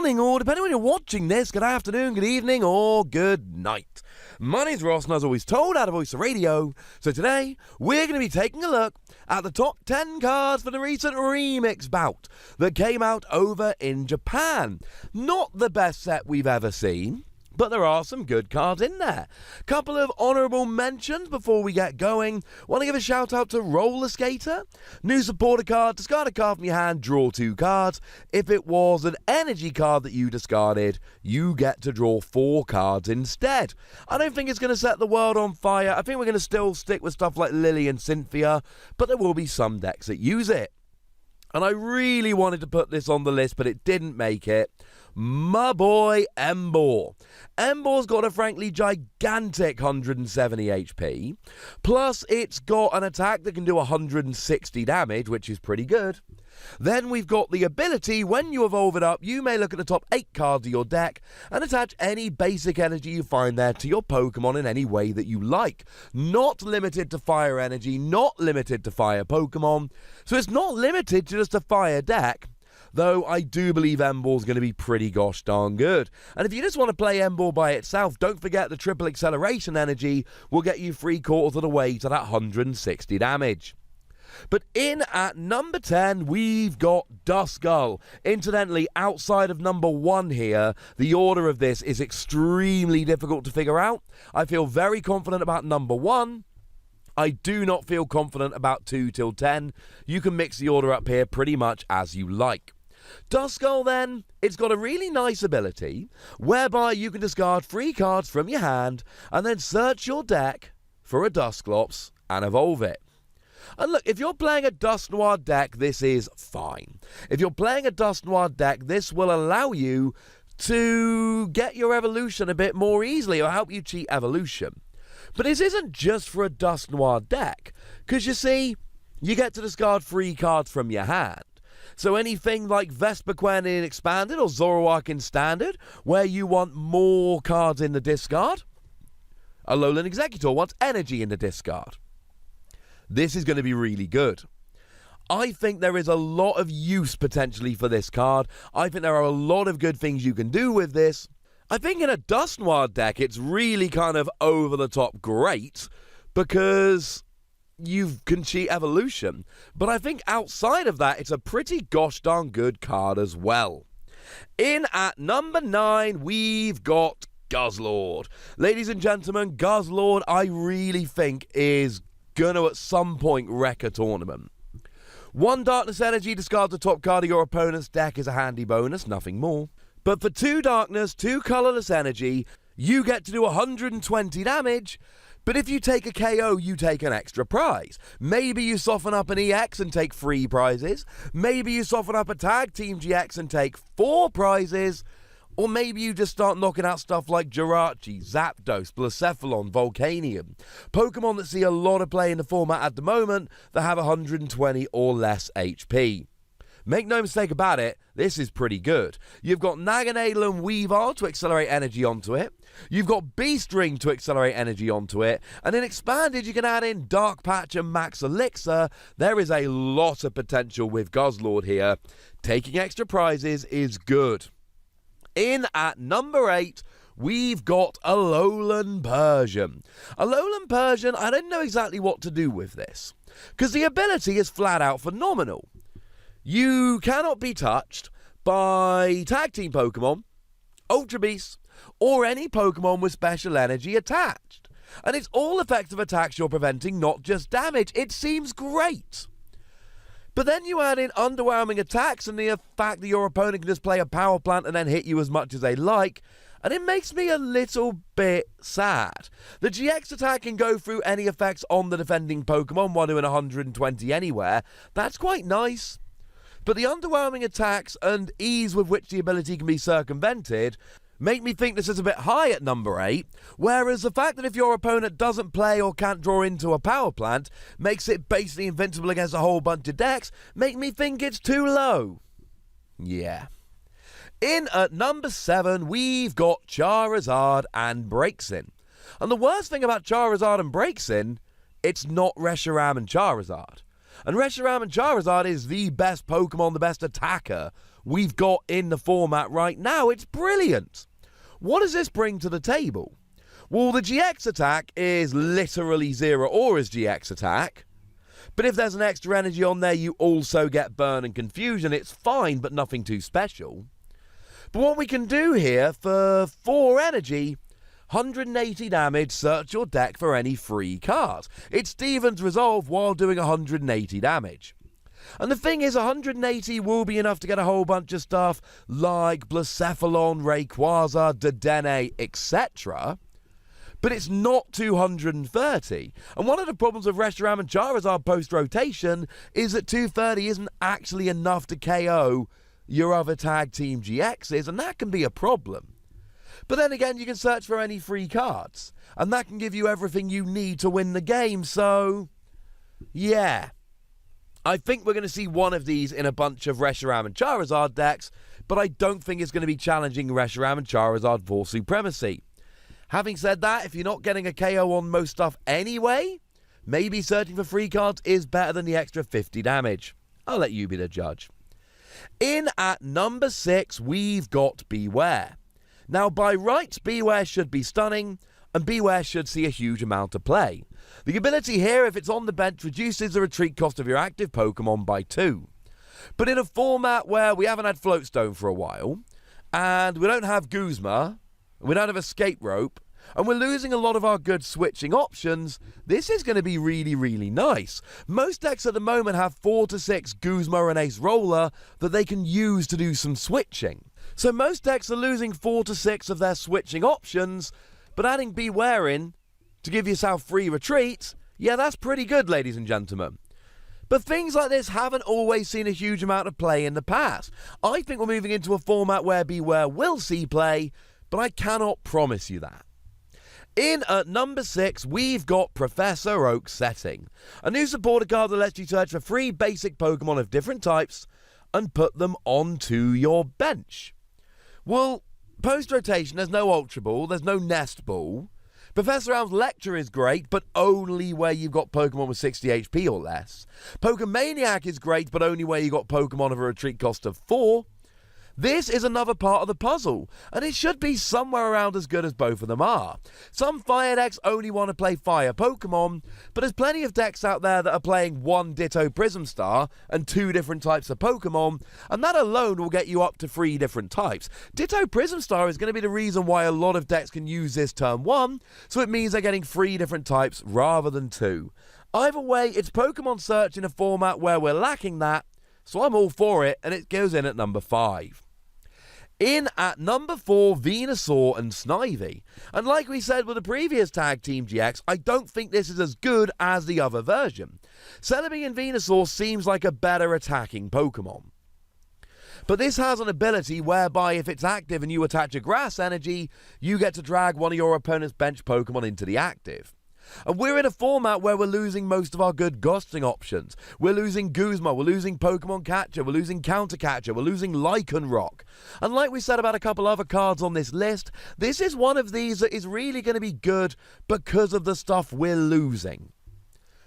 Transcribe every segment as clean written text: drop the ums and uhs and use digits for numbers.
morning, or depending when you're watching this, good afternoon, good evening, or good night. My name's Ross, and as always told, out of Voice of Radio. So today, we're going to be taking a look at the top 10 cards for the recent remix bout that came out over in Japan. Not the best set we've ever seen, but there are some good cards in there. Couple of honourable mentions before we get going. Want to give a shout out to Roller Skater. New supporter card, discard a card from your hand, draw 2 cards. If it was an energy card that you discarded, you get to draw 4 cards instead. I don't think it's going to set the world on fire. I think we're going to still stick with stuff like Lily and Cynthia, but there will be some decks that use it. And I really wanted to put this on the list, but it didn't make it. My boy Emboar. Emboar's got a frankly gigantic 170 HP. Plus, it's got an attack that can do 160 damage, which is pretty good. Then we've got the ability, when you evolve it up, you may look at the top 8 cards of your deck and attach any basic energy you find there to your Pokemon in any way that you like. Not limited to fire energy, not limited to fire Pokemon. So it's not limited to just a fire deck. Though I do believe Emboar's going to be pretty gosh darn good. And if you just want to play Emboar by itself, don't forget the triple acceleration energy will get you 3/4 of the way to that 160 damage. But in at number 10, we've got Duskull. Incidentally, outside of number 1 here, the order of this is extremely difficult to figure out. I feel very confident about number 1. I do not feel confident about 2 till 10. You can mix the order up here pretty much as you like. Duskull then, it's got a really nice ability whereby you can discard 3 cards from your hand and then search your deck for a Dusclops and evolve it. And look, if you're playing a Dusknoir deck, this is fine. If you're playing a Dusknoir deck, this will allow you to get your evolution a bit more easily or help you cheat evolution. But this isn't just for a Dusknoir deck, because you see, you get to discard 3 cards from your hand. So anything like Vespiquen in Expanded or Zoroark in Standard, where you want more cards in the discard, Alolan Executor wants energy in the discard. This is going to be really good. I think there is a lot of use potentially for this card. I think there are a lot of good things you can do with this. I think in a Dusknoir deck, it's really kind of over-the-top great because you can cheat evolution. But I think outside of that, it's a pretty gosh darn good card as well. In at number 9, we've got Guzzlord. Ladies and gentlemen, Guzzlord, I really think is going to at some point wreck a tournament. 1 Darkness Energy, discard the top card of your opponent's deck is a handy bonus, nothing more. But for 2 Darkness, 2 Colourless Energy, you get to do 120 damage, but if you take a KO, you take an extra prize. Maybe you soften up an EX and take 3 prizes. Maybe you soften up a Tag Team GX and take 4 prizes. Or maybe you just start knocking out stuff like Jirachi, Zapdos, Blacephalon, Volcanion. Pokemon that see a lot of play in the format at the moment that have 120 or less HP. Make no mistake about it, this is pretty good. You've got Naganadel and Weavile to accelerate energy onto it. You've got Beast Ring to accelerate energy onto it. And in Expanded, you can add in Dark Patch and Max Elixir. There is a lot of potential with Guzzlord here. Taking extra prizes is good. In at number 8, we've got Alolan Persian. Alolan Persian, I don't know exactly what to do with this, because the ability is flat out phenomenal. You cannot be touched by Tag Team Pokemon, Ultra Beasts, or any Pokemon with special energy attached. And it's all effective attacks you're preventing, not just damage. It seems great. But then you add in underwhelming attacks and the fact that your opponent can just play a power plant and then hit you as much as they like, and it makes me a little bit sad. The GX attack can go through any effects on the defending Pokemon, one doing 120 anywhere. That's quite nice. But the underwhelming attacks and ease with which the ability can be circumvented make me think this is a bit high at number 8, whereas the fact that if your opponent doesn't play or can't draw into a power plant makes it basically invincible against a whole bunch of decks, make me think it's too low. Yeah. In at number 7, we've got Charizard and Braixen. And the worst thing about Charizard and Braixen, it's not Reshiram and Charizard. And Reshiram and Charizard is the best Pokemon, the best attacker we've got in the format right now. It's brilliant. What does this bring to the table? Well, the GX attack is literally Zero Aura's GX attack. But if there's an extra energy on there, you also get Burn and Confusion. It's fine, but nothing too special. But what we can do here for 4 energy, 180 damage, search your deck for any free card. It Steven's Resolve while doing 180 damage. And the thing is, 180 will be enough to get a whole bunch of stuff like Blacephalon, Rayquaza, Dedenne, etc. But it's not 230. And one of the problems with Reshiram and Charizard post-rotation is that 230 isn't actually enough to KO your other tag team GXs, and that can be a problem. But then again, you can search for any free cards, and that can give you everything you need to win the game, so yeah. I think we're going to see one of these in a bunch of Reshiram and Charizard decks, but I don't think it's going to be challenging Reshiram and Charizard for Supremacy. Having said that, if you're not getting a KO on most stuff anyway, maybe searching for free cards is better than the extra 50 damage. I'll let you be the judge. In at number 6, we've got Bewear. Now, by rights, Bewear should be stunning, and Bewear should see a huge amount of play. The ability here, if it's on the bench, reduces the retreat cost of your active Pokemon by 2. But in a format where we haven't had Floatstone for a while, and we don't have Guzma, we don't have Escape Rope, and we're losing a lot of our good switching options, this is going to be really, really nice. Most decks at the moment have 4 to 6 Guzma and Ace Roller that they can use to do some switching. So most decks are losing 4 to 6 of their switching options, but adding Bewear in to give yourself free retreat, yeah, that's pretty good, ladies and gentlemen. But things like this haven't always seen a huge amount of play in the past. I think we're moving into a format where Bewear will see play, but I cannot promise you that. In at number 6, we've got Professor Oak's Setting, a new supporter card that lets you search for 3 basic Pokemon of different types and put them onto your bench. Well, post-rotation, there's no Ultra Ball, there's no Nest Ball. Professor Elm's Lecture is great, but only where you've got Pokemon with 60 HP or less. Pokemaniac is great, but only where you've got Pokemon of a retreat cost of 4. This is another part of the puzzle, and it should be somewhere around as good as both of them are. Some Fire decks only want to play Fire Pokemon, but there's plenty of decks out there that are playing 1 Ditto Prism Star and 2 different types of Pokemon, and that alone will get you up to 3 different types. Ditto Prism Star is going to be the reason why a lot of decks can use this turn 1, so it means they're getting 3 different types rather than 2. Either way, it's Pokemon Search in a format where we're lacking that, so I'm all for it, and it goes in at number 5. In at number 4, Venusaur and Snivy. And like we said with the previous Tag Team GX, I don't think this is as good as the other version. Celebi and Venusaur seems like a better attacking Pokemon. But this has an ability whereby if it's active and you attach a Grass Energy, you get to drag one of your opponent's bench Pokemon into the active. And we're in a format where we're losing most of our good ghosting options. We're losing Guzma, we're losing Pokemon Catcher, we're losing Counter Catcher, we're losing Lycanroc. And like we said about a couple other cards on this list, this is one of these that is really going to be good because of the stuff we're losing.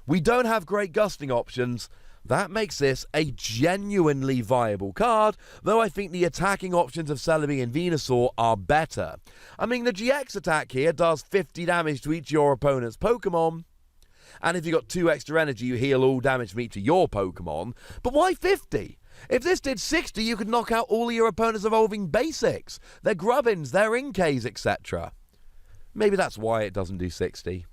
We don't have great gusting options. That makes this a genuinely viable card, though I think the attacking options of Celebi and Venusaur are better. I mean, the GX attack here does 50 damage to each of your opponent's Pokemon, and if you've got 2 extra energy, you heal all damage from each of your Pokemon. But why 50? If this did 60, you could knock out all of your opponent's evolving basics, their Grubbins, their Inkays, etc. Maybe that's why it doesn't do 60.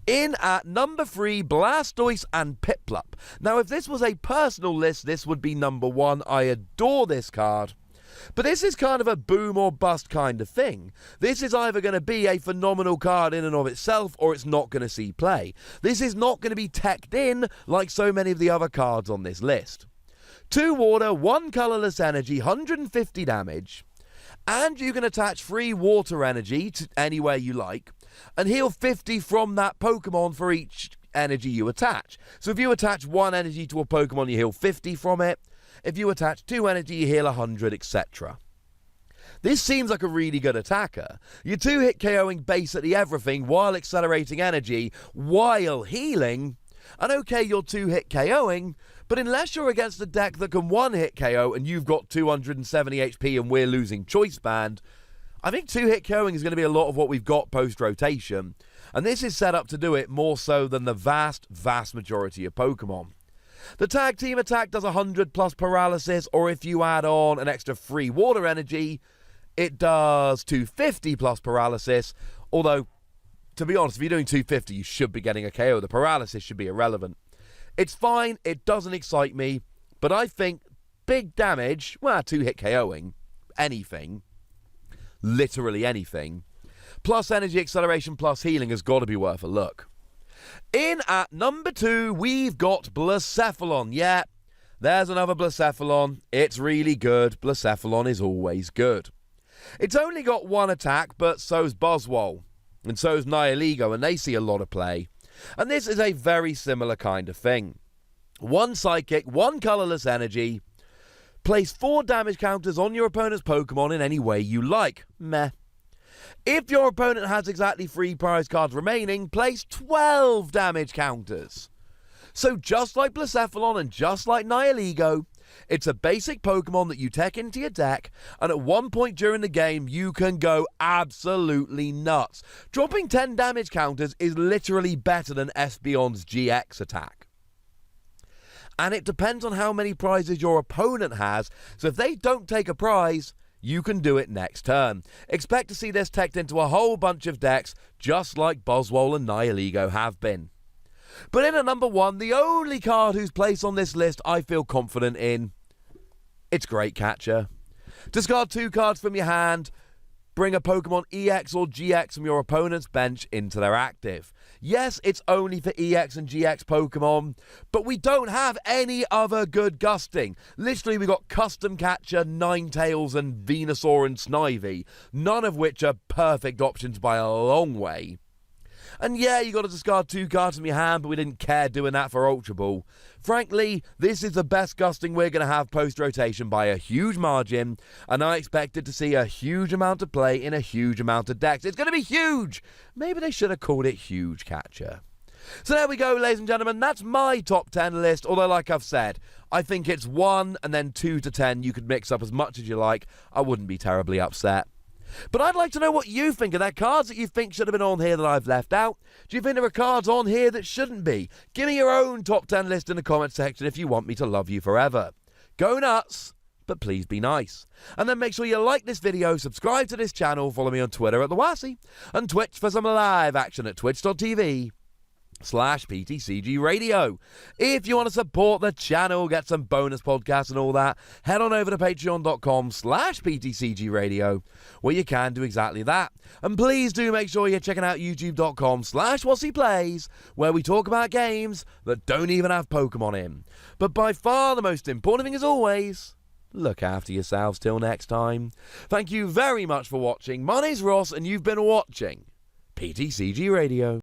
In at number 3, Blastoise and Piplup. Now, if this was a personal list, this would be number 1. I adore this card. But this is kind of a boom or bust kind of thing. This is either going to be a phenomenal card in and of itself, or it's not going to see play. This is not going to be teched in like so many of the other cards on this list. 2 water, 1 colorless energy, 150 damage. And you can attach 3 water energy to anywhere you like, and heal 50 from that Pokemon for each energy you attach. So if you attach 1 energy to a Pokemon, you heal 50 from it. If you attach 2 energy, you heal 100, etc. This seems like a really good attacker. You're 2-hit KOing basically everything while accelerating energy, while healing. And okay, you're 2-hit KOing, But unless you're against a deck that can one-hit KO and you've got 270 HP and we're losing Choice Band, I think two-hit KOing is going to be a lot of what we've got post-rotation. And this is set up to do it more so than the vast, vast majority of Pokemon. The tag team attack does 100 plus paralysis, or if you add on an extra free water energy, it does 250 plus paralysis. Although, to be honest, if you're doing 250, you should be getting a KO. The paralysis should be irrelevant. It's fine, it doesn't excite me, but I think big damage, well, two-hit KOing, anything, literally anything, plus energy acceleration plus healing has got to be worth a look. In at number 2, we've got Blacephalon. Yeah, there's another Blacephalon. It's really good. Blacephalon is always good. It's only got one attack, but so's Buzzwole. And so's Nihilego, and they see a lot of play. And this is a very similar kind of thing. One Psychic, one colourless energy. Place 4 damage counters on your opponent's Pokemon in any way you like. Meh. If your opponent has exactly 3 prize cards remaining, place 12 damage counters. So just like Blacephalon and just like Nihilego, it's a basic Pokemon that you tech into your deck, and at one point during the game, you can go absolutely nuts. Dropping 10 damage counters is literally better than Espeon's GX attack. And it depends on how many prizes your opponent has, so if they don't take a prize, you can do it next turn. Expect to see this teched into a whole bunch of decks, just like Buzzwole and Nihilego have been. But in at number 1, the only card whose place on this list I feel confident in, it's Great Catcher. Discard 2 cards from your hand, bring a Pokemon EX or GX from your opponent's bench into their active. Yes, it's only for EX and GX Pokemon, but we don't have any other good gusting. Literally, we got Custom Catcher, Ninetales, and Venusaur and Snivy, none of which are perfect options by a long way. And yeah, you got to discard 2 cards from your hand, but we didn't care doing that for Ultra Ball. Frankly, this is the best gusting we're going to have post-rotation by a huge margin, and I expected to see a huge amount of play in a huge amount of decks. It's going to be huge! Maybe they should have called it Huge Catcher. So there we go, ladies and gentlemen. That's my top 10 list, although like I've said, I think it's 1 and then 2 to 10. You could mix up as much as you like. I wouldn't be terribly upset. But I'd like to know what you think. Are there cards that you think should have been on here that I've left out? Do you think there are cards on here that shouldn't be? Give me your own top 10 list in the comment section if you want me to love you forever. Go nuts, but please be nice. And then make sure you like this video, subscribe to this channel, follow me on Twitter at TheWassy, and Twitch for some live action at twitch.tv/PTCGRadio. If you want to support the channel, get some bonus podcasts and all that, head on over to patreon.com/PTCGRadio, where you can do exactly that. And please do make sure you're checking out youtube.com/WassyPlays, where we talk about games that don't even have Pokemon in. But by far the most important thing, as always, look after yourselves till next time. Thank you very much for watching. My name's Ross, and you've been watching PTCG Radio.